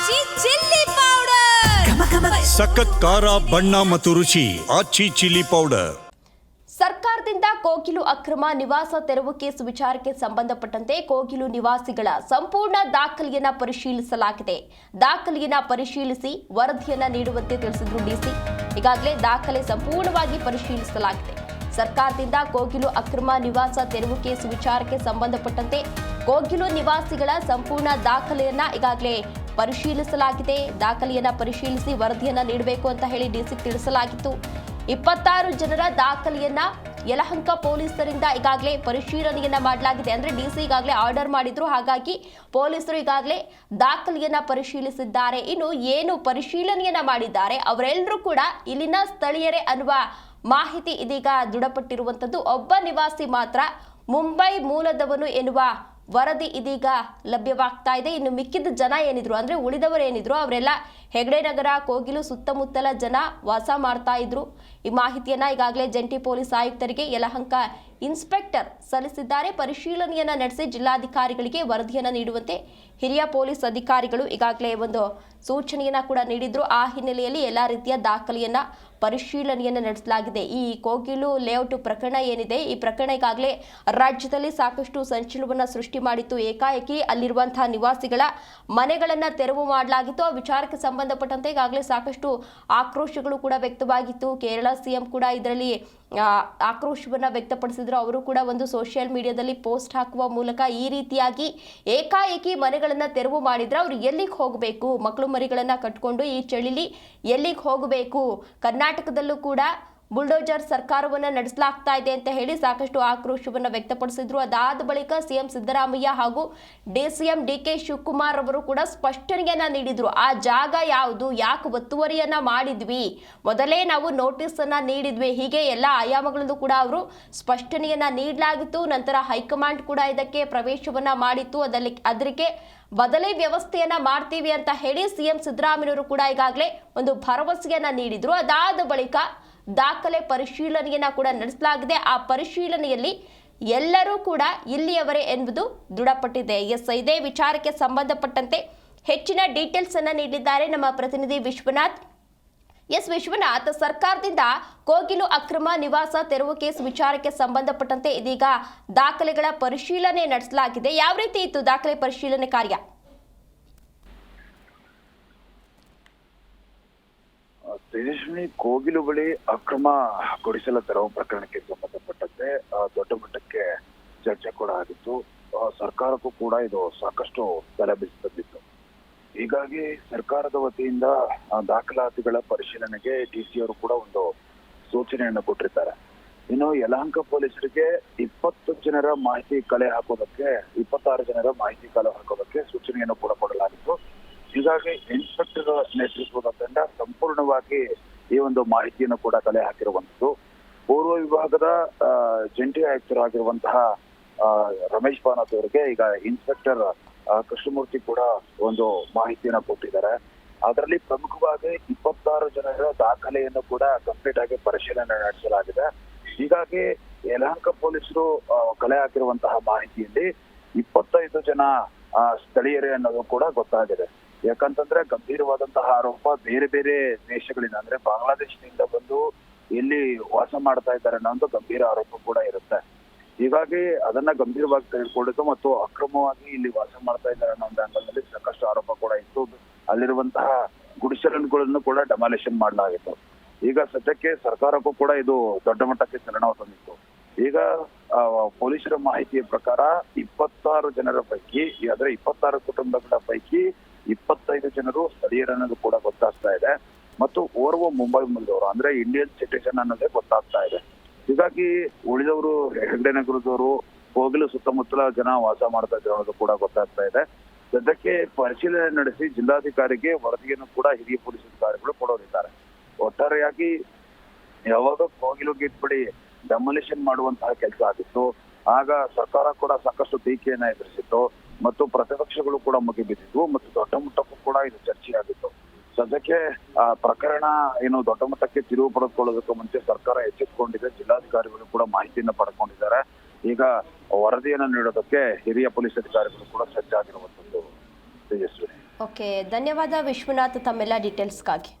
ಆಚಿ chilli powder ಸಖತ್ ಖಾರ ಬಣ್ಣ ಮತ್ತು ರುಚಿ ಆಚಿ ಚಿಲ್ಲಿ ಪೌಡರ್. ಸರ್ಕಾರದಿಂದ ಕೋಗಿಲು ಅಕ್ರಮ ನಿವಾಸ ತೆರವು ಕೇಸ್ ವಿಚಾರಕ್ಕೆ ಸಂಬಂಧಪಟ್ಟಂತೆ ಕೋಗಿಲು ನಿವಾಸಿಗಳ ಸಂಪೂರ್ಣ ದಾಖಲೆಯನ್ನ ಪರಿಶೀಲಿಸಲಾಗಿದೆ. ದಾಖಲೆಯನ್ನ ಪರಿಶೀಲಿಸಿ ವರದಿಯನ್ನ ನೀಡುವಂತೆ ತಿಳಿಸಿದ್ರು ಡಿಸಿ. ಈಗಾಗಲೇ ದಾಖಲೆ ಸಂಪೂರ್ಣವಾಗಿ ಪರಿಶೀಲಿಸಲಾಗಿದೆ. ಸರ್ಕಾರದಿಂದ ಕೋಗಿಲು ಅಕ್ರಮ ನಿವಾಸ ತೆರವು ಕೇಸ್ ವಿಚಾರಕ್ಕೆ ಸಂಬಂಧಪಟ್ಟಂತೆ ಕೋಗಿಲು ನಿವಾಸಿಗಳ ಸಂಪೂರ್ಣ ದಾಖಲೆಯನ್ನ ಈಗಾಗಲೇ ಪರಿಶೀಲಿಸಲಾಗಿದೆ. ದಾಖಲೆಯನ್ನ ಪರಿಶೀಲಿಸಿ ವರದಿಯನ್ನ ನೀಡಬೇಕು ಅಂತ ಹೇಳಿ ಡಿಸಿ ತಿಳಿಸಲಾಗಿತ್ತು. 26 ಜನರ ದಾಖಲೆಯನ್ನ ಯಲಹಂಕ ಪೊಲೀಸರಿಂದ ಈಗಾಗಲೇ ಪರಿಶೀಲನೆಯನ್ನ ಮಾಡಲಾಗಿದೆ. ಅಂದ್ರೆ ಡಿಸಿ ಈಗಾಗಲೇ ಆರ್ಡರ್ ಮಾಡಿದ್ರು, ಹಾಗಾಗಿ ಪೊಲೀಸರು ಈಗಾಗಲೇ ದಾಖಲೆಯನ್ನ ಪರಿಶೀಲಿಸಿದ್ದಾರೆ. ಇನ್ನು ಏನು ಪರಿಶೀಲನೆಯನ್ನ ಮಾಡಿದ್ದಾರೆ ಅವರೆಲ್ಲರೂ ಕೂಡ ಇಲ್ಲಿನ ಸ್ಥಳೀಯರೇ ಅನ್ನುವ ಮಾಹಿತಿ ಇದೀಗ ದೃಢಪಟ್ಟಿರುವಂತದ್ದು. ಒಬ್ಬ ನಿವಾಸಿ ಮಾತ್ರ ಮುಂಬೈ ಮೂಲದವನು ಎನ್ನುವ ವರದಿ ಇದೀಗ ಲಭ್ಯವಾಗ್ತಾ ಇದೆ. ಇನ್ನು ಮಿಕ್ಕಿದ ಜನ ಏನಿದ್ರು ಅಂದ್ರೆ ಉಳಿದವರು ಏನಿದ್ರು ಅವರೆಲ್ಲ ಹೆಗ್ಡೆ ನಗರ ಕೋಗಿಲು ಸುತ್ತಮುತ್ತಲ ಜನ ವಾಸ ಮಾಡ್ತಾ ಇದ್ರು. ಈ ಮಾಹಿತಿಯನ್ನ ಈಗಾಗಲೇ ಜಂಟಿ ಪೊಲೀಸ್ ಆಯುಕ್ತರಿಗೆ ಯಲಹಂಕ ಇನ್ಸ್ಪೆಕ್ಟರ್ ಸಲ್ಲಿಸಿದ್ದಾರೆ. ಪರಿಶೀಲನೆಯನ್ನ ನಡೆಸಿ ಜಿಲ್ಲಾಧಿಕಾರಿಗಳಿಗೆ ವರದಿಯನ್ನ ನೀಡುವಂತೆ ಹಿರಿಯ ಪೊಲೀಸ್ ಅಧಿಕಾರಿಗಳು ಈಗಾಗಲೇ ಒಂದು ಸೂಚನೆಯನ್ನ ಕೂಡ ನೀಡಿದ್ರು. ಆ ಹಿನ್ನೆಲೆಯಲ್ಲಿ ಎಲ್ಲಾ ರೀತಿಯ ದಾಖಲೆಯನ್ನ ಪರಿಶೀಲನೆಯನ್ನ ನಡೆಸಲಾಗಿದೆ. ಈ ಕೋಗಿಲು ಲೇಔಟ್ ಪ್ರಕರಣ ಏನಿದೆ, ಈ ಪ್ರಕರಣ ಈಗಾಗಲೇ ರಾಜ್ಯದಲ್ಲಿ ಸಾಕಷ್ಟು ಸಂಚಲನವನ್ನ ಸೃಷ್ಟಿ ಮಾಡಿತ್ತು. ಏಕಾಏಕಿ ಅಲ್ಲಿರುವಂತಹ ನಿವಾಸಿಗಳ ಮನೆಗಳನ್ನ ತೆರವು ಮಾಡಲಾಗಿತ್ತು. ಆ ವಿಚಾರಕ್ಕೆ ಸಂಬಂಧಪಟ್ಟಂತೆ ಈಗಾಗಲೇ ಸಾಕಷ್ಟು ಆಕ್ರೋಶಗಳು ಕೂಡ ವ್ಯಕ್ತವಾಗಿತ್ತು. ಕೇರಳ ಸಿಎಂ ಕೂಡ ಇದರಲ್ಲಿ ಆಕ್ರೋಶವನ್ನ ವ್ಯಕ್ತಪಡಿಸಿದ್ರು. ಅವರು ಕೂಡ ಒಂದು ಸೋಷಿಯಲ್ ಮೀಡಿಯಾದಲ್ಲಿ ಪೋಸ್ಟ್ ಹಾಕುವ ಮೂಲಕ ಈ ರೀತಿಯಾಗಿ ಏಕಾಏಕಿ ಮನೆಗಳನ್ನ ತೆರವು ಮಾಡಿದ್ರೆ ಅವ್ರು ಎಲ್ಲಿಗೆ ಹೋಗಬೇಕು, ಮಕ್ಕಳು ಮರಿಗಳನ್ನ ಕಟ್ಕೊಂಡು ಈ ಚಳಿಲಿ ಎಲ್ಲಿಗೆ ಹೋಗಬೇಕು, ಕರ್ನಾಟಕದಲ್ಲೂ ಕೂಡ ಬುಲ್ಡೋಜರ್ ಸರ್ಕಾರವನ್ನ ನಡೆಸಲಾಗ್ತಾ ಇದೆ ಅಂತ ಹೇಳಿ ಸಾಕಷ್ಟು ಆಕ್ರೋಶವನ್ನ ವ್ಯಕ್ತಪಡಿಸಿದ್ರು. ಅದಾದ ಬಳಿಕ ಸಿಎಂ ಸಿದ್ದರಾಮಯ್ಯ ಹಾಗೂ ಡಿಸಿಎಂ ಡಿಕೆ ಶಿವಕುಮಾರ್ ಅವರು ಕೂಡ ಸ್ಪಷ್ಟನೆಯನ್ನ ನೀಡಿದ್ರು. ಆ ಜಾಗ ಯಾವುದು, ಯಾಕೆ ಒತ್ತುವರಿಯನ್ನ ಮಾಡಿದ್ವಿ, ಮೊದಲೇ ನಾವು ನೋಟಿಸ್ ಅನ್ನ ನೀಡಿದ್ವಿ, ಹೀಗೆ ಎಲ್ಲ ಆಯಾಮಗಳಲ್ಲೂ ಕೂಡ ಅವರು ಸ್ಪಷ್ಟನೆಯನ್ನ ನೀಡಲಾಗಿತ್ತು. ನಂತರ ಹೈಕಮಾಂಡ್ ಕೂಡ ಇದಕ್ಕೆ ಪ್ರವೇಶವನ್ನ ಮಾಡಿತ್ತು. ಅದಕ್ಕೆ ಬದಲಿ ವ್ಯವಸ್ಥೆಯನ್ನ ಮಾಡ್ತೀವಿ ಅಂತ ಹೇಳಿ ಸಿಎಂ ಸಿದ್ದರಾಮಯ್ಯವರು ಕೂಡ ಈಗಾಗಲೇ ಒಂದು ಭರವಸೆಯನ್ನ ನೀಡಿದ್ರು. ಅದಾದ ಬಳಿಕ ದಾಖಲೆ ಪರಿಶೀಲನೆಯನ್ನ ಕೂಡ ನಡೆಸಲಾಗಿದೆ. ಆ ಪರಿಶೀಲನೆಯಲ್ಲಿ ಎಲ್ಲರೂ ಕೂಡ ಇಲ್ಲಿಯವರೇ ಎಂಬುದು ದೃಢಪಟ್ಟಿದೆ. ಇದೇ ವಿಚಾರಕ್ಕೆ ಸಂಬಂಧಪಟ್ಟಂತೆ ಹೆಚ್ಚಿನ ಡೀಟೇಲ್ಸ್ ಅನ್ನ ನೀಡಿದ್ದಾರೆ ನಮ್ಮ ಪ್ರತಿನಿಧಿ ವಿಶ್ವನಾಥ್. ವಿಶ್ವನಾಥ್, ಸರ್ಕಾರದಿಂದ ಕೋಗಿಲು ಅಕ್ರಮ ನಿವಾಸ ತೆರವು ಕೇಸ್ ವಿಚಾರಕ್ಕೆ ಸಂಬಂಧಪಟ್ಟಂತೆ ಇದೀಗ ದಾಖಲೆಗಳ ಪರಿಶೀಲನೆ ನಡೆಸಲಾಗಿದೆ. ಯಾವ ರೀತಿ ಇತ್ತು ದಾಖಲೆ ಪರಿಶೀಲನೆ ಕಾರ್ಯ? ತೇಜಸ್ವಿನಿ, ಕೋಗಿಲು ಬಳಿ ಅಕ್ರಮ ಗುಡಿಸಲ ತೆರವು ಪ್ರಕರಣಕ್ಕೆ ಸಂಬಂಧಪಟ್ಟಂತೆ ದೊಡ್ಡ ಮಟ್ಟಕ್ಕೆ ಚರ್ಚೆ ಕೂಡ ಆಗಿತ್ತು. ಸರ್ಕಾರಕ್ಕೂ ಕೂಡ ಇದು ಸಾಕಷ್ಟು ತಲೆ ಬಿಸಿದಿತ್ತು. ಹೀಗಾಗಿ ಸರ್ಕಾರದ ವತಿಯಿಂದ ದಾಖಲಾತಿಗಳ ಪರಿಶೀಲನೆಗೆ ಡಿಸಿ ಅವರು ಕೂಡ ಒಂದು ಸೂಚನೆಯನ್ನು ಕೊಟ್ಟಿರ್ತಾರೆ. ಇನ್ನು ಯಲಹಂಕ ಪೊಲೀಸರಿಗೆ 20 ಜನರ ಮಾಹಿತಿ ಕಲೆ ಹಾಕೋದಕ್ಕೆ 26 ಜನರ ಮಾಹಿತಿ ಕಲೆ ಹಾಕೋದಕ್ಕೆ ಸೂಚನೆಯನ್ನು ಕೂಡ ಕೊಡಲಾಗಿತ್ತು. ಹೀಗಾಗಿ ಇನ್ಸ್ಪೆಕ್ಟರ್ ನೇತೃತ್ವದ ತಂಡ ಸಂಪೂರ್ಣವಾಗಿ ಈ ಒಂದು ಮಾಹಿತಿಯನ್ನು ಕೂಡ ಕಲೆ ಹಾಕಿರುವಂತದ್ದು. ಪೂರ್ವ ವಿಭಾಗದ ಜಂಟಿ ಆಯುಕ್ತರಾಗಿರುವಂತಹ ರಮೇಶ್ ಬಾನತ್ ಅವರಿಗೆ ಈಗ ಇನ್ಸ್ಪೆಕ್ಟರ್ ಕೃಷ್ಣಮೂರ್ತಿ ಕೂಡ ಒಂದು ಮಾಹಿತಿಯನ್ನ ಕೊಟ್ಟಿದ್ದಾರೆ. ಅದರಲ್ಲಿ ಪ್ರಮುಖವಾಗಿ 26 ಜನರ ದಾಖಲೆಯನ್ನು ಕೂಡ ಕಂಪ್ಲೀಟ್ ಆಗಿ ಪರಿಶೀಲನೆ ನಡೆಸಲಾಗಿದೆ. ಹೀಗಾಗಿ ಯಲಹಂಕ ಪೊಲೀಸರು ಕಲೆ ಹಾಕಿರುವಂತಹ ಮಾಹಿತಿಯಲ್ಲಿ 25 ಜನ ಸ್ಥಳೀಯರೇ ಅನ್ನೋದು ಕೂಡ ಗೊತ್ತಾಗಿದೆ. ಯಾಕಂತಂದ್ರೆ ಗಂಭೀರವಾದಂತಹ ಆರೋಪ ಬೇರೆ ಬೇರೆ ದೇಶಗಳಿಂದ ಅಂದ್ರೆ ಬಾಂಗ್ಲಾದೇಶದಿಂದ ಬಂದು ಎಲ್ಲಿ ವಾಸ ಮಾಡ್ತಾ ಇದ್ದಾರೆ ಅನ್ನೋ ಗಂಭೀರ ಆರೋಪ ಕೂಡ ಇರುತ್ತೆ. ಹೀಗಾಗಿ ಅದನ್ನ ಗಂಭೀರವಾಗಿ ತೆಗೆದುಕೊಳ್ಳೋದು ಮತ್ತು ಅಕ್ರಮವಾಗಿ ಇಲ್ಲಿ ವಾಸ ಮಾಡ್ತಾ ಇದ್ದಾರೆ ಅನ್ನೋ ಒಂದು ಆಂಗಲ್ನಲ್ಲಿ ಸಾಕಷ್ಟು ಆರೋಪ ಕೂಡ ಇತ್ತು. ಅಲ್ಲಿರುವಂತಹ ಗುಡಿಸಲುಗಳನ್ನು ಕೂಡ ಡೆಮಾಲಿಷನ್ ಮಾಡಲಾಗಿತ್ತು. ಈಗ ಸದ್ಯಕ್ಕೆ ಸರ್ಕಾರಕ್ಕೂ ಕೂಡ ಇದು ದೊಡ್ಡ ಮಟ್ಟಕ್ಕೆ ಚಲನ ತಂದಿತ್ತು. ಈಗ ಪೊಲೀಸರ ಮಾಹಿತಿಯ ಪ್ರಕಾರ 26 ಜನರ ಪೈಕಿ ಅಂದ್ರೆ 26 ಕುಟುಂಬಗಳ ಪೈಕಿ 25 ಜನರು ಸ್ಥಳೀಯರನ್ನೋದು ಕೂಡ ಗೊತ್ತಾಗ್ತಾ ಇದೆ ಮತ್ತು ಓರ್ವ ಮುಂಬೈ ಮೂಲದವರು ಅಂದ್ರೆ ಇಂಡಿಯನ್ ಸಿಟಿಸನ್ ಅನ್ನೋದೇ ಗೊತ್ತಾಗ್ತಾ ಇದೆ. ಹೀಗಾಗಿ ಉಳಿದವರು ಹೆಗ್ಡೆ ನಗರದವರು ಕೋಗಿಲು ಸುತ್ತಮುತ್ತಲ ಜನ ವಾಸ ಮಾಡ್ತಾ ಇದ್ರು ಅನ್ನೋದು ಕೂಡ ಗೊತ್ತಾಗ್ತಾ ಇದೆ. ಸದ್ಯಕ್ಕೆ ಪರಿಶೀಲನೆ ನಡೆಸಿ ಜಿಲ್ಲಾಧಿಕಾರಿಗೆ ವರದಿಯನ್ನು ಕೂಡ ಹಿರಿಯ ಪೊಲೀಸ್ ಅಧಿಕಾರಿಗಳು ಕೊಡೋರಿದ್ದಾರೆ. ಒಟ್ಟಾರೆಯಾಗಿ ಯಾವಾಗ ಕೋಗಿಲು ಗೇಟ್ ಬಳಿ ಡೆಮಾಲಿಷನ್ ಮಾಡುವಂತಹ ಕೆಲಸ ಆಗಿತ್ತು, ಆಗ ಸರ್ಕಾರ ಕೂಡ ಸಾಕಷ್ಟು ಟೀಕೆಯನ್ನ ಎದುರಿಸಿತ್ತು ಮತ್ತು ಪ್ರತಿಪಕ್ಷಗಳು ಕೂಡ ಮುಗಿಬಿದ್ದಿದ್ವು ಮತ್ತು ದೊಡ್ಡ ಮಟ್ಟಕ್ಕೂ ಕೂಡ ಇದು ಚರ್ಚೆಯಾಗಿತ್ತು. ಸದ್ಯಕ್ಕೆ ಪ್ರಕರಣ ಏನು ದೊಡ್ಡ ಮಟ್ಟಕ್ಕೆ ತಿರುವು ಪಡೆದುಕೊಳ್ಳೋದಕ್ಕೂ ಮುಂಚೆ ಸರ್ಕಾರ ಎಚ್ಚೆತ್ತುಕೊಂಡಿದೆ. ಜಿಲ್ಲಾಧಿಕಾರಿಗಳು ಕೂಡ ಮಾಹಿತಿಯನ್ನು ಪಡ್ಕೊಂಡಿದ್ದಾರೆ. ಈಗ ವರದಿಯನ್ನು ನೀಡೋದಕ್ಕೆ ಹಿರಿಯ ಪೊಲೀಸ್ ಅಧಿಕಾರಿಗಳು ಕೂಡ ಸಜ್ಜಾಗಿರುವಂತದ್ದು. ತೇಜಸ್ವಿ. ಓಕೆ, ಧನ್ಯವಾದ ವಿಶ್ವನಾಥ್ ತಮ್ಮೆಲ್ಲ ಡೀಟೇಲ್ಸ್ಗಾಗಿ.